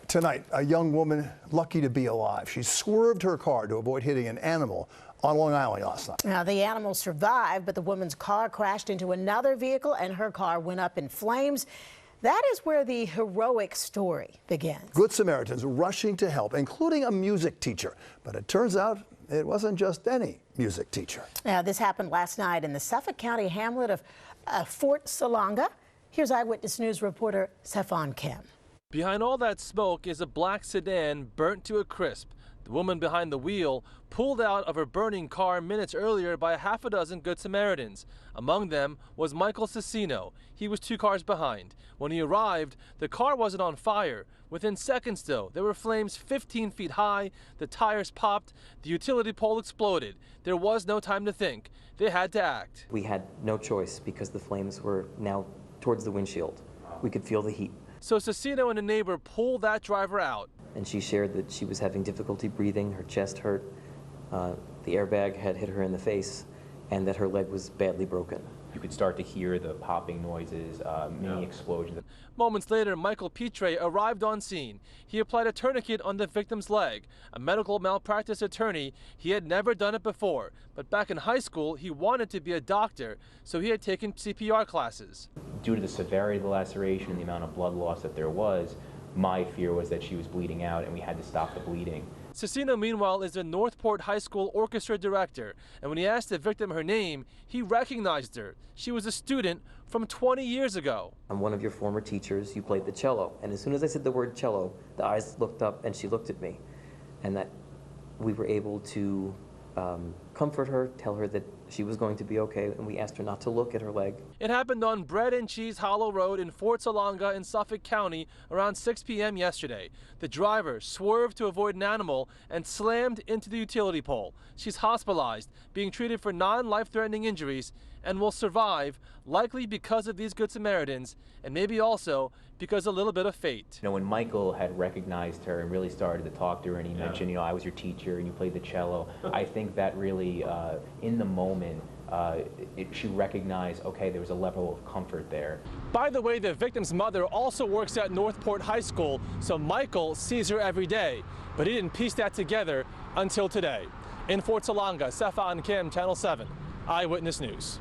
Tonight, a young woman lucky to be alive. She swerved her car to avoid hitting an animal on Long Island last night. Now, the animal survived, but the woman's car crashed into another vehicle and her car went up in flames. That is where the heroic story begins. Good Samaritans rushing to help, including a music teacher. But it turns out it wasn't just any music teacher. Now, this happened last night in the Suffolk County hamlet of Fort Salonga. Here's Eyewitness News reporter CeFaan Kim. Behind all that smoke is a black sedan burnt to a crisp. The woman behind the wheel pulled out of her burning car minutes earlier by a half a dozen Good Samaritans. Among them was Michael Cicino. He was 2 cars behind. When he arrived, the car wasn't on fire. Within seconds, though, there were flames 15 feet high, the tires popped, the utility pole exploded. There was no time to think. They had to act. We had no choice because the flames were now towards the windshield. We could feel the heat. So Cicino and a neighbor pulled that driver out. And she shared that she was having difficulty breathing, her chest hurt, the airbag had hit her in the face, and that her leg was badly broken. You could start to hear the popping noises, mini explosions. Moments later, Michael Pitre arrived on scene. He applied a tourniquet on the victim's leg. A medical malpractice attorney, he had never done it before. But back in high school, he wanted to be a doctor, so he had taken CPR classes. Due to the severity of the laceration and the amount of blood loss that there was, my fear was that she was bleeding out and we had to stop the bleeding. Cicino, meanwhile, is a Northport High School orchestra director, and when he asked the victim her name, he recognized her. She was a student from 20 years ago. I'm one of your former teachers. You played the cello. And as soon as I said the word cello, the eyes looked up and she looked at me. And that we were able to comfort her, tell her that she was going to be okay, and we asked her not to look at her leg. It happened on Bread and Cheese Hollow Road in Fort Salonga in Suffolk County around 6 p.m. yesterday. The driver swerved to avoid an animal and slammed into the utility pole. She's hospitalized, being treated for non-life-threatening injuries, and will survive, likely because of these Good Samaritans, and maybe also because a little bit of fate. You know, when Michael had recognized her and really started to talk to her, and he mentioned, you know, I was your teacher and you played the cello, I think that really, in the moment, she recognized, okay, there was a level of comfort there. By the way, the victim's mother also works at Northport High School, so Michael sees her every day, but he didn't piece that together until today. In Fort Salonga, CeFaan Kim, Channel 7, Eyewitness News.